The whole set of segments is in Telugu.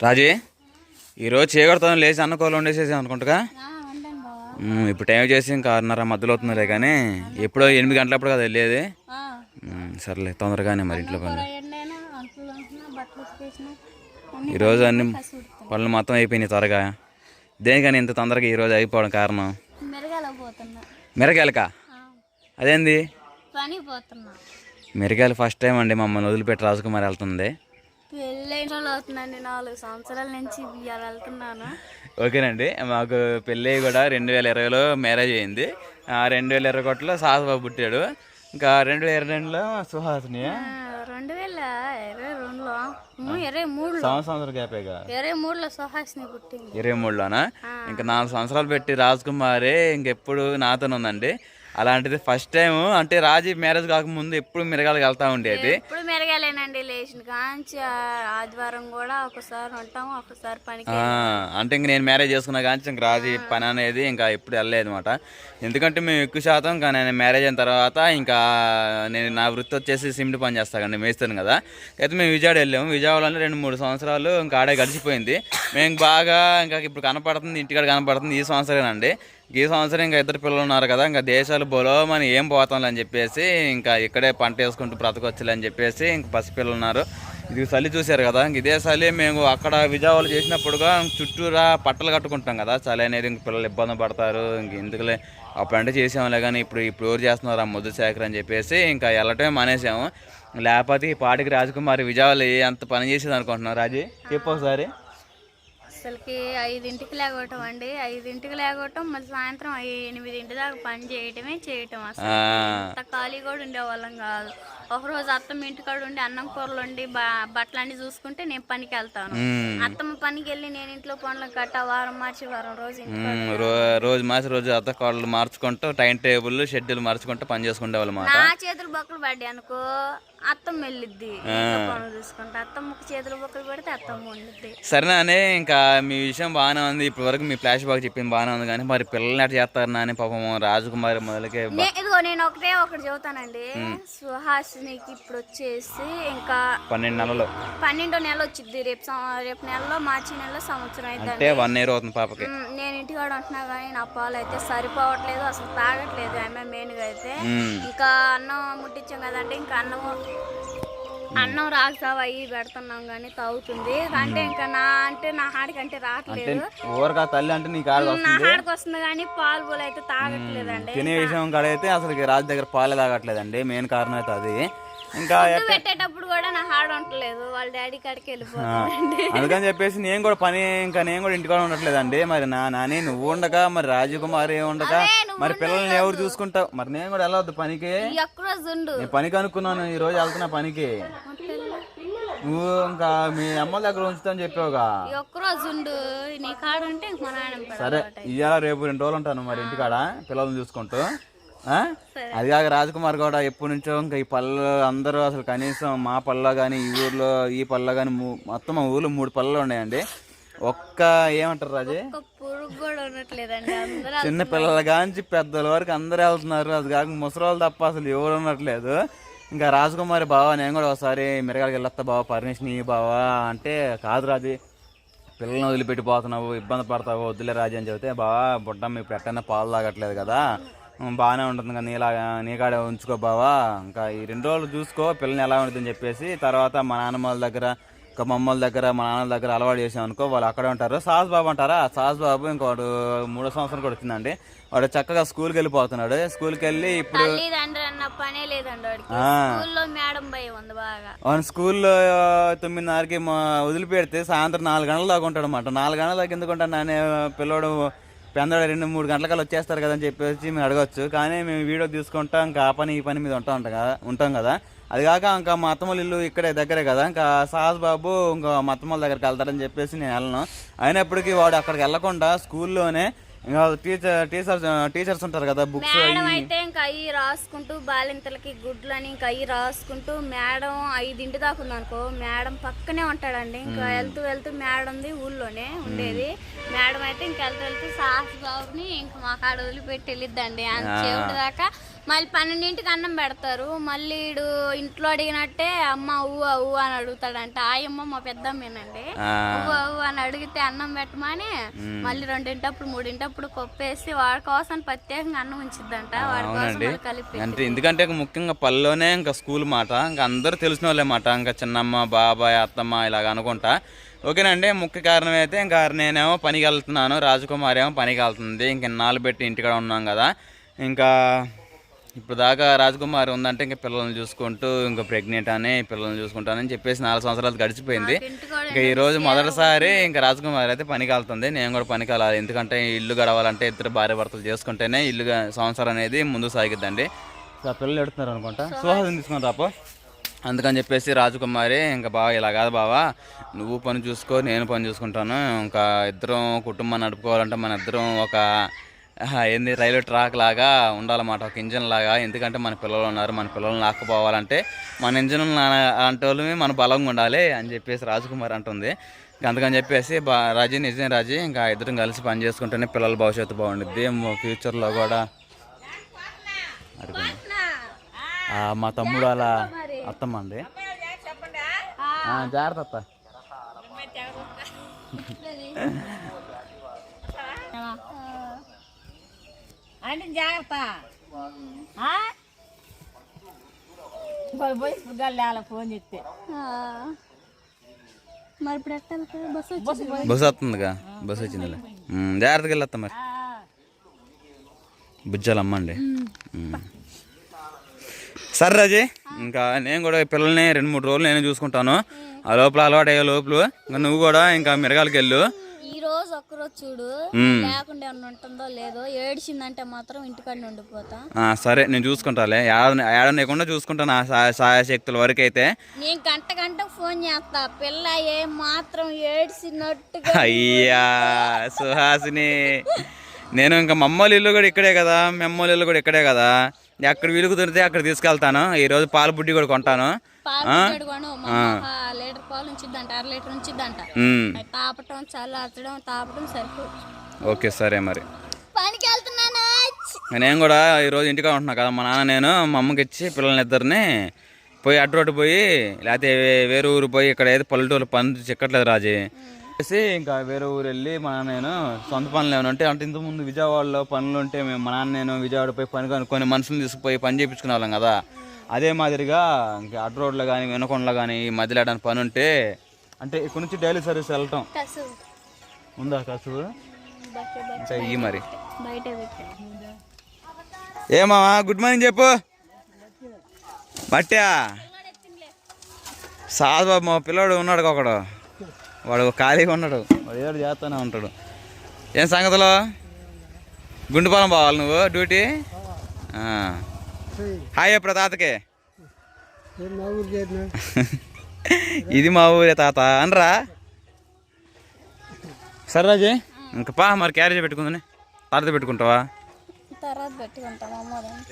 రాజీ ఈరోజు చీకటితో లేచి అన్న కూరలు వండేసేసి అనుకుంటా. ఇప్పుడు టైం చేసి ఇంకా 6:30 మధ్యలో అవుతుందిలే, కానీ ఎప్పుడో 8 గంటలప్పుడు కదా వెళ్ళేది. సర్లే తొందరగానే మరి ఇంట్లో పనులు. ఈరోజు అన్ని పనులు మొత్తం అయిపోయినాయి త్వరగా. దేనికని ఇంత తొందరగా ఈరోజు అయిపోవడం కారణం? మిరగాయలకా? అదేంది మిరగాయలు ఫస్ట్ టైం అండి మమ్మల్ని వదిలిపెట్టి రాజకుమారి వెళ్తుంది. అవుతుందండి 4 సంవత్సరాల నుంచి వెళ్తున్నాను. ఓకేనండి, మాకు పెళ్ళి కూడా 2020లో మ్యారేజ్ అయింది. 2021లో సాహసబాబు పుట్టాడు. ఇంకా 2022లో సుహాసిని. 2022లో సంవత్సరం గ్యాపేగా. 23లో సుహాసిని పుట్టింది. 23లోనా? ఇంకా 4 సంవత్సరాలు పెట్టి రాజకుమారి ఇంకెప్పుడు నాతోనే ఉందండి. అలాంటిది ఫస్ట్ టైం అంటే రాజీ మ్యారేజ్ కాకముందు ఎప్పుడు మిరగాలకు వెళ్తా ఉండేది. ఎప్పుడు మిరగాలేనండి, లేచిన కాంచి ఆదివారం కూడా ఒకసారి ఉంటాము, ఒకసారి పనికి. అంటే ఇంక నేను మ్యారేజ్ చేసుకున్నా కానీ ఇంక రాజీ పని అనేది ఇంకా ఎప్పుడు వెళ్ళలేదు అనమాట. ఎందుకంటే మేము ఎక్కువ శాతం ఇంకా నేను మ్యారేజ్ అయిన తర్వాత ఇంకా నేను నా వృత్తి వచ్చేసి సిమెంట్ పని చేస్తాను, మేస్తాను కదా. అయితే మేము విజయవాడ వెళ్ళాము. విజయవాడలో 2-3 సంవత్సరాలు ఇంకా ఆడే గడిచిపోయింది. మేము బాగా ఇంకా ఇప్పుడు కనపడుతుంది, ఇంటికాడ కనపడుతుంది ఈ సంవత్సరేనండి. ఈ సంవత్సరం ఇంకా 2 పిల్లలు ఉన్నారు కదా, ఇంకా దేశాలు బొలోమని ఏం పోతాంలే అని చెప్పేసి ఇంకా ఇక్కడే పంట వేసుకుంటూ బ్రతకొచ్చులే అని చెప్పేసి ఇంక పసిపిల్లలు ఉన్నారు. ఇది చలి చూశారు కదా, ఇంక ఇదే చలి మేము అక్కడ విజయవాడలో చేసినప్పుడుగా చుట్టూరా పట్టలు కట్టుకుంటాం కదా. చలి అనేది ఇంక పిల్లలు ఇబ్బంది పడతారు, ఇంక ఎందుకులే అప్పుడంటే చేసాములే, కానీ ఇప్పుడు ఎవరు చేస్తున్నారు ఆ ముద్దు శాఖర్ అని చెప్పేసి ఇంకా వెళ్ళటమే మానేసాము. లేకపోతే ఈ పాటికి రాజకుమారి విజయవాడలో అంత పని చేసేది అనుకుంటున్నాం. రాజీ చెప్పు ఒకసారి. అసలుకి 5ంటికి లేగటం అండి, 5ంటికి లేగటం, మళ్ళీ సాయంత్రం 8 దాకా పని చేయటం. అసలు అంత ఖాళీ కూడా ఉండేవాళ్ళం కాదు. ఒకరోజు అత్తమ్మ ఇంటికాడ ఉండి అన్నం కూరలు వండి బట్టలన్నీ చూసుకుంటే నేను పనికి వెళ్తాను. అత్తమ్మ పనికి వెళ్ళి నేను ఇంట్లో పనులు గట్ట వారం మార్చి రోజు అత్త కోడలు మార్చుకుంటూ టైం టేబుల్ షెడ్యూల్ మార్చుకుంటూ పని చేసుకుంటే వాళ్ళు నా చేతులు బొక్కలు పడ్డాయి అనుకో, అత్తమ్మ వెళ్ళిద్ది పనులు చూసుకుంటా. అత్తమ్మకి చేతులు బొక్కలు పెడితే అత్తమ్మ వండిద్ది. సరేనా, ఇంకా మీ విషయం బాగానే ఉంది. ఇప్పటి వరకు మీ ఫ్లాష్ బ్యాక్ చెప్పింది బాగానే ఉంది, కానీ మరి పిల్లల్ని ఎట్లా చేస్తారు నాని పాపం రాజకుమారి మొదలకే. ఇదిగో నేను ఒకటి చెబుతానండి. సుహాసినికి ఇప్పుడు వచ్చేసి ఇంకా 12వ నెల వచ్చింది. రేపు నెలలో మార్చి నెలలో సంవత్సరం అయితే 1 year అవుతుంది పాపకి. నేను ఇంటికాడ ఉంటున్నా కానీ నా పాలు అయితే సరిపోవట్లేదు, అసలు తాగట్లేదు. ఆమె మెయిన్గా అయితే ఇంకా అన్నం ముట్టించాం కదంటే ఇంకా అన్నం రాగసావ అయ్యి పెడుతున్నాం కానీ తాగుతుంది. అంటే ఇంకా నా హాడికంటే రావట్లేదు. తల్లి అంటే నా హాడికి వస్తుంది కానీ పాలు పూలు అయితే తాగట్లేదండి. తినే విషయం కాడైతే అసలు రాజు దగ్గర పాలు తాగట్లేదండి. మెయిన్ కారణం అయితే అది. ఇంకా పెట్టేటప్పుడు కూడా నా హాడ్ ఉండలేదు, వాళ్ళ డాడీ కాడికి వెళ్ళిపోతుంది. అందుకని చెప్పేసి నేను కూడా ఇంటికాడ ఉండట్లేదండి. మరి నాని నువ్వు ఉండగా మరి రాజకుమారి ఉండగా మరి పిల్లల్ని ఎవరు చూసుకుంటావు? మరి నేను కూడా వెళ్ళవద్దు పనికి. నేను పనికి అనుకున్నాను, ఈ రోజు వెళ్తున్నా పనికి. నువ్వు ఇంకా మీ అమ్మ దగ్గర ఉంచుతాను చెప్పావుగా. సరే, ఇవాళ రేపు 2 రోజులు ఉంటాను మరి ఇంటికాడ పిల్లల్ని చూసుకుంటూ. అది కాక రాజకుమార్ కూడా ఎప్పటి నుంచో ఇంకా ఈ పళ్ళు అందరూ అసలు కనీసం మా పళ్ళలో కానీ ఈ ఊర్లో ఈ పళ్ళలో కానీ మొత్తం మా ఊర్లో 3 పళ్ళు ఉన్నాయండి. ఏమంటారు రాజే, చిన్న పిల్లల కాంచి పెద్దల వరకు అందరూ వెళ్తున్నారు. అది కాక ముసలి తప్ప అసలు ఎవరు ఉండట్లేదు. ఇంకా రాజకుమారి బావా నేను కూడా ఒకసారి మిరగాలకి వెళ్ళొస్తా బావా, పర్మిషన్ ఇవ్వు బావా అంటే, కాదు రాజీ పిల్లల్ని వదిలిపెట్టిపోతున్నావు, ఇబ్బంది పడతావు, వద్దులే రాజీ అని చెబితే, బావా బుడ్డమ్మ ఇప్పుడు ఎట్టైనా పాలు తాగట్లేదు కదా, బాగానే ఉంటుంది కదా, నీకాడే ఉంచుకో బావా, ఇంకా ఈ 2 రోజులు చూసుకో పిల్లల్ని ఎలా ఉంటుందని చెప్పేసి, తర్వాత మా నాన్నమ్మల దగ్గర ఇంకా మా అమ్మల దగ్గర మా నాన్నల దగ్గర అలవాటు చేసాం అనుకో, వాళ్ళు అక్కడే ఉంటారు. సాహస్ బాబు అంటారా, సాహస్ బాబు ఇంకోడు 3వ సంవత్సరం కూడా వచ్చిందండి. వాడు చక్కగా స్కూల్కి వెళ్ళిపోతున్నాడు. స్కూల్కి వెళ్ళి ఇప్పుడు స్కూల్లో 9:30కి వదిలిపెడితే సాయంత్రం 4 గంటల దాకా ఉంటాడు అనమాట. 4 గంటల దాకా ఎందుకుంటాను నానే, పిల్లోడు పెందడు 2-3 గంటలకల్లా వచ్చేస్తారు కదా అని చెప్పేసి మేము అడగచ్చు. కానీ మేము వీడియో తీసుకుంటాం, ఇంకా ఆ పని ఈ పని మీద ఉంటాం కదా. అది కాక ఇంకా మా అత్తమ్మల ఇల్లు ఇక్కడే దగ్గరే కదా, ఇంకా సాహస్ బాబు ఇంకా మా అత్తమ్మల దగ్గరికి వెళ్తారని చెప్పేసి నేను వెళ్ళను. అయినప్పటికీ వాడు అక్కడికి వెళ్లకుండా స్కూల్లోనే ఇంకా టీచర్స్ ఉంటారు కదా, బుక్స్ అయితే ఇంకా అవి రాసుకుంటూ బాలింతలకి గుడ్లని ఇంకా అవి రాసుకుంటూ, మేడం 5 దాకా ఉందనుకో, మేడం పక్కనే ఉంటాడండి. ఇంకా వెళ్తూ మేడంది ఊళ్ళోనే ఉండేది. మేడం అయితే ఇంక వెళ్తూ సాహస్ బాబుని ఇంకా మా కాడ వదిలిపెట్టి వెళ్ళిద్దండి చెవుడు దాకా. మళ్ళీ 12ంటికి అన్నం పెడతారు. మళ్ళీ ఇంట్లో అడిగినట్టే అమ్మ ఊ అని అడుగుతాడంట. ఆయమ్మ మా పెద్దమ్మేనండి. ఊ అడిగితే అన్నం పెట్టమని మళ్ళీ 2 3 కొప్పేసి వాడి కోసం ప్రత్యేకంగా అన్నం ఉంచిద్దంట. వాడి కోసం మళ్ళీ కలిపి అంటే ఎందుకంటే ముఖ్యంగా పల్లెలోనే ఇంకా స్కూల్ మాట, ఇంకా అందరూ తెలిసిన వాళ్ళే మాట, ఇంకా చిన్నమ్మ బాబాయ్ అత్తమ్మ ఇలాగ అనుకుంటా. ఓకేనండి. ముఖ్య కారణం అయితే ఇంకా నేనేమో పనికి వెళ్తున్నాను, రాజకుమారి ఏమో పనికి వెళ్తుంది. ఇంక ఇన్నాళ్ళు పెట్టి ఇంటికాడ ఉన్నాం కదా, ఇంకా ఇప్పుడు దాకా రాజకుమారి ఉందంటే ఇంకా పిల్లల్ని చూసుకుంటూ ఇంకా ప్రెగ్నెంట్ అని పిల్లల్ని చూసుకుంటానని చెప్పేసి 4 సంవత్సరాలు గడిచిపోయింది. ఇంకా ఈరోజు మొదటిసారి ఇంకా రాజకుమారి అయితే పనికి వెళ్తుంది. నేను కూడా పనికి వెళ్ళాలి, ఎందుకంటే ఇల్లు గడవాలంటే ఇద్దరు భార్య భర్తలు చేసుకుంటేనే ఇల్లు సంవత్సరం అనేది ముందు సాగిద్దండి. పిల్లలు ఎడుతున్నారు అనుకుంటా, సుహాసం తీసుకొని రాపో. అందుకని చెప్పేసి రాజకుమారి ఇంకా బాగా ఇలా కాదు బావా, నువ్వు పని చూసుకో నేను పని చూసుకుంటాను, ఇంకా ఇద్దరం కుటుంబాన్ని నడుపుకోవాలంటే మన ఇద్దరం ఒక ఏంది రైల్వే ట్రాక్ లాగా ఉండాలన్నమాట, ఒక ఇంజన్ లాగా. ఎందుకంటే మన పిల్లలు ఉన్నారు, మన పిల్లల్ని లాక్కుపోవాలంటే మన ఇంజన్ అంటే వాళ్ళని మన బలంగా ఉండాలి అని చెప్పేసి రాజకుమారి అంటుంది. అందుకని చెప్పేసి రాజీ నిజం రాజీ, ఇంకా ఇద్దరం కలిసి పని చేసుకుంటేనే పిల్లల భవిష్యత్తు బాగుంటుంది ఫ్యూచర్లో కూడా. అడుగుంది మా తమ్ముడు అలా అత్తమ్మ అండి, జాగ్రత్త. అంటే జాగ్రత్త ఫోన్ చేస్తే మరి ఇప్పుడు ఎట్లా బస్సు వస్తుందిగా, బస్సు వచ్చింది. జాగ్రత్తగా వెళ్ళొస్తా మరి, బుజ్జాలు అమ్మండి. సరే రాజీ, ఇంకా నేను కూడా పిల్లల్ని 2-3 రోజులు నేను చూసుకుంటాను. ఆ లోపల అలవాటు అయ్యే లోపల ఇంకా నువ్వు కూడా ఇంకా మిరగాలకి వెళ్ళు. ఈ రోజు ఒక్కరోజు చూడు, లేకుండా ఏమన్నా ఉంటుందో లేదో, ఏడ్చిందంటే మాత్రం ఇంటికాడ ఉండిపోతా. సరే నేను చూసుకుంటాలే, ఏడనేకుండా చూసుకుంటాను నా సాయశక్తుల వరకు అయితే. నేను గంట ఫోన్ చేస్తా, పిల్ల ఏ మాత్రం ఏడ్చినట్టుగా. అయ్యా సుహాసిని, నేను ఇంకా మమ్మల్ని ఇల్లు కూడా ఇక్కడే కదా, మెమ్మల్ని ఇల్లు కూడా ఇక్కడే కదా, ఎక్కడ వీలుకు దొరికితే అక్కడ తీసుకెళ్తాను. ఈరోజు పాల బుడ్డి కూడా కొంటాను. లీటర్ పాలు ఉంచిద్దంట, 1/2 లీటర్ ఉంచిద్దంట. తాపటం చల్లార్చడం తాపటం సరిపోదు. ఓకే సరే మరి పనికి వెళ్తున్నాను. నేను కూడా ఈరోజు ఇంటిగా ఉంటున్నా కదా, మా నాన్న నేను మా అమ్మకి ఇచ్చి పిల్లల్ని ఇద్దరిని పోయి అటు రోడ్డు పోయి, లేకపోతే వేరే ఊరు పోయి, ఇక్కడ ఏదో పల్లెటూరు పని చిక్కట్లేదు రాజీ ఇంకా వేరే ఊరు వెళ్ళి మా నాన్న నేను సొంత పనులు ఏమైనా ఉంటే, అంటే ఇంతకుముందు విజయవాడలో పనులు ఉంటే మేము మా నాన్న నేను విజయవాడ పోయి పని కొన్ని మనుషులు తీసుకుపోయి పని చేయించుకునే వాళ్ళం కదా. అదే మాదిరిగా ఇంకా అడ్డు రోడ్లో కానీ వినకొండలో కానీ ఈ మధ్యలో ఏడాది పని ఉంటే, అంటే ఇక్కడ నుంచి డైలీ సర్వీస్ వెళ్ళటం ఉందా కసువు ఇంకా ఇవి మరి. ఏమా గుడ్ మార్నింగ్ చెప్పు. బట్టా సాధు బాబు, మా పిల్లోడు ఉన్నాడు ఒకడు, వాడు ఖాళీగా ఉన్నాడు, వాడు ఏదో చేస్తూనే ఉంటాడు. ఏం సంగతిలో గుండుపాలెం పోవాలి నువ్వు డ్యూటీ? హాయ్ ఎప్పుడు తాతకే, ఇది మా ఊరే తాత అనరా. సరే రాజీ, ఇంకా పా మరి క్యారేజ్ పెట్టుకుందని. తర్వాత పెట్టుకుంటావా?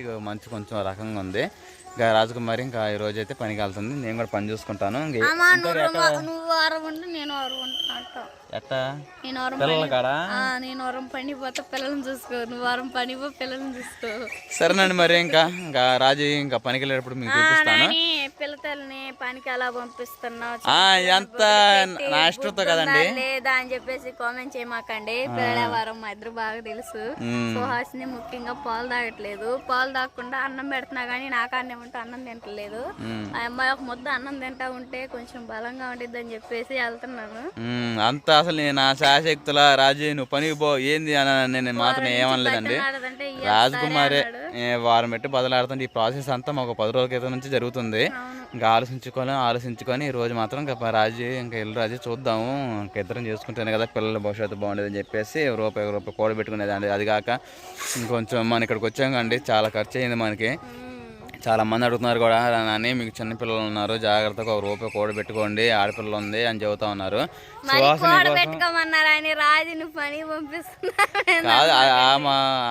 ఇక మంచి కొంచెం రకంగా ఉంది. ఇంకా రాజకుమారి ఇంకా ఈ రోజు అయితే పనికి వెళ్తుంది, నేను కూడా పని చూసుకుంటాను. ఎట్టా పిల్లల కాడా? నేను వరం పని పోతే పిల్లల్ని చూసుకో, నువ్వు వరం పని పో పిల్లల్ని చూసుకో. సరేనండి మరి ఇంకా రాజు ఇంకా పనికి వెళ్ళేటప్పుడు మీకు చూపిస్తాను. పిల్లతల్ని పనికి ఎలా పంపిస్తున్నావు ఎంత నా ఇష్టంతో కదండి లేదా అని చెప్పేసి కామెంట్ చేయమాకండి. పిల్లల వారం మా ఇద్దరు బాగా తెలుసు. సుహాసిని ముఖ్యంగా పాలు తాగట్లేదు, పాలు తాగకుండా అన్నం పెడుతున్నా కానీ నాకన్నే ఉంటే అన్నం తింటలేదు. ఆ అమ్మాయి ఒక ముద్ద అన్నం తింటా ఉంటే కొంచెం బలంగా ఉండిద్ది అని చెప్పేసి వెళ్తున్నాను. అంత అసలు నా శాశక్తుల రాజు నువ్వు పనికి పో ఏంది అని నేను మాత్రం ఏమనలేదండి. రాజకుమారి వారం పెట్టి బదులాడుతుంటే ఈ ప్రాసెస్ అంతా మాకు 10 రోజుల క్రితం నుంచి జరుగుతుంది. ఇంకా ఆలోచించుకొని ఈ రోజు మాత్రం ఇంకా రాజు ఇంకా ఇల్లు రాజు చూద్దాము, ఇంకా ఇద్దరం చేసుకుంటేనే కదా పిల్లల భవిష్యత్తు బాగుండేది అని చెప్పేసి రూపాయి కూడబెట్టుకునేదండి. అది కాక ఇంకొంచెం మన ఇక్కడికి వచ్చాం కండి, చాలా ఖర్చు అయింది మనకి. చాలా మంది అడుగుతున్నారు కూడా, నాని మీకు చిన్న పిల్లలు ఉన్నారు జాగ్రత్తగా ₹1 కూడబెట్టుకోండి, ఆడపిల్లలు ఉంది అని చెబుతా ఉన్నారు. కాదు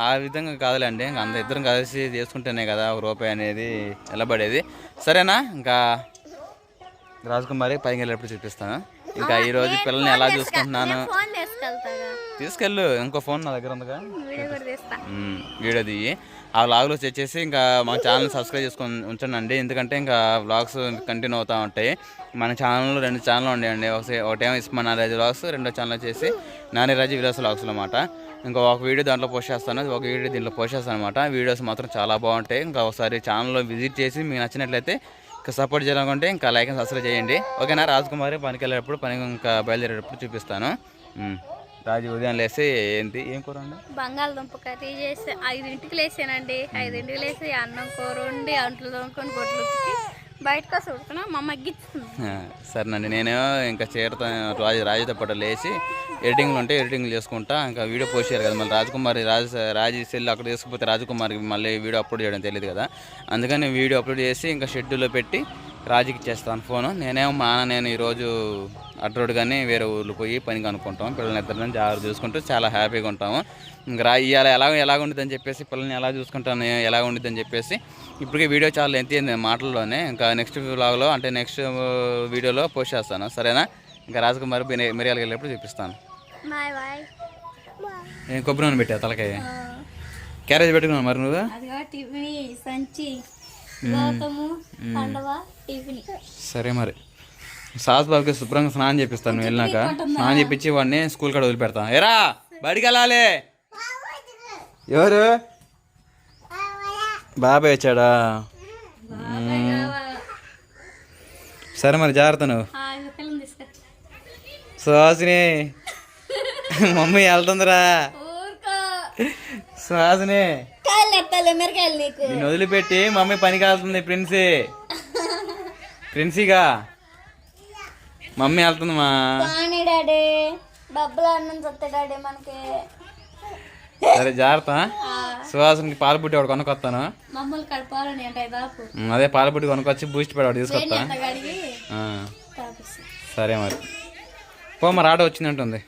ఆ విధంగా కాదులేండి, ఇంకా అంత ఇద్దరం కలిసి చేసుకుంటేనే కదా ₹1 అనేది నిలబడేది. సరేనా? ఇంకా రాజకుమారి పైకి వెళ్ళేటప్పుడు చూపిస్తాను. ఇంకా ఈ రోజు పిల్లల్ని ఎలా చూసుకుంటున్నాను. తీసుకెళ్ళు, ఇంకో ఫోన్ నా దగ్గర ఉందిగా, వీడియో దిగి ఆ వ్లాగ్లో వచ్చేసి ఇంకా మా ఛానల్ సబ్స్క్రైబ్ చేసుకొని ఉంచండి. ఎందుకంటే ఇంకా వ్లాగ్స్ కంటిన్యూ అవుతూ ఉంటాయి. మన ఛానల్లో 2 ఛానల్ ఉండేయండి. ఒకటేమో ఇస్మాన్ నారాజు వ్లాగ్స్, రెండో ఛానల్ వచ్చేసి నానిరాజు విలాస్ వ్లాగ్స్ అనమాట. ఇంకా ఒక వీడియో దాంట్లో పోస్ట్ చేస్తాను, ఒక వీడియో దీంట్లో పోస్ట్ చేస్తాను అనమాట. వీడియోస్ మాత్రం చాలా బాగుంటాయి. ఇంకా ఒకసారి ఛానల్లో విజిట్ చేసి మీకు నచ్చినట్లయితే ఇంకా సపోర్ట్ చేయాలనుకుంటే ఇంకా లైక్ అండ్ సబ్స్క్రైబ్ చేయండి. ఓకేనా? రాజకుమారి పనికి వెళ్ళేటప్పుడు పని ఇంకా బయలుదేరేటప్పుడు చూపిస్తాను. రాజు ఉదయం లేసి ఏం కూర అండి? బంగాళదుంప కర్రీ చేసి 5ంటికి లేసానండి. 5ంటికి లేసి అన్నం కూర వండి అంట్లు తోముకొని గొడ్లు ఉతికి బయటకు వసి ఉడుకున్నా మా అమ్మ గిచ్చింది. సరేనండి, నేను ఇంకా చేరుతా రాజుతో పాటు లేచి ఎడిటింగ్లు ఉంటే ఎడిటింగ్లు చేసుకుంటా. ఇంకా వీడియో పోస్ట్ చేయాలి కదా, మళ్ళీ రాజకుమారి రాజు సెల్ అక్కడ తీసుకుపోతే రాజకుమారికి మళ్ళీ వీడియో అప్లోడ్ చేయడం తెలియదు కదా. అందుకని వీడియో అప్లోడ్ చేసి ఇంకా షెడ్యూల్లో పెట్టి రాజుకి ఇచ్చేస్తాను ఫోను. నేను ఈరోజు అడ్రోడ్ కానీ వేరే ఊర్లు పోయి పనికి అనుకుంటాం. పిల్లల్ని ఇద్దరిని జాగ్రత్త చూసుకుంటూ చాలా హ్యాపీగా ఉంటాము. ఇంకా ఇవాళ ఎలా ఉండిద్దని చెప్పేసి పిల్లల్ని ఎలా చూసుకుంటాను ఎలా ఉండిద్దని చెప్పేసి ఇప్పటికే వీడియో చాలా ఎంత అయింది మాటల్లోనే. ఇంకా నెక్స్ట్ వ్లాగ్లో అంటే నెక్స్ట్ వీడియోలో పోస్ట్ చేస్తాను. సరేనా? ఇంకా రాజకుమారి మిరియాలకి వెళ్ళేప్పుడు చూపిస్తాను. Bye bye. నేను కొబ్బరి నూనె పెట్టా తలకాయ క్యారేజ్ పెట్టుకున్నాను. మరి నువ్వు సంచి గౌతము కండవ టిఫిన్. సరే మరి సాస్ బాబుకి శుభ్రంగా స్నానం చేపిస్తాను. నువ్వు వెళ్ళినాక స్నానం చేపించి వాడిని స్కూల్ కాడ వదిలిపెడతాను. ఎరా బడికి వెళ్ళాలి. ఎవరు? బాబాయ్ వచ్చాడా? సరే మరి జాగ్రత్త. నువ్వు సుహాసిని మమ్మీ వెళ్తుందిరా. సుహాసిని నిన్ను వదిలిపెట్టి మమ్మీ పనికి వెళ్తుంది. ప్రిన్సీగా మమ్మీ వెళ్తుంది. మా డాడీ డబ్బులు అన్నం చెప్తా డాడీ మనకి. సరే జాగ్రత్త. సుహాసినికి పాల బుట్టి వాడు కొనుక్కొస్తాను. మమ్మల్ని కడపాలని అంటే అదే పాల బుట్టి కొనుక్కొచ్చి బూస్ట్ పెట్టి వాడు తీసుకొస్తా. సరే మరి పో, మరి ఆటో వచ్చిందంటుంది.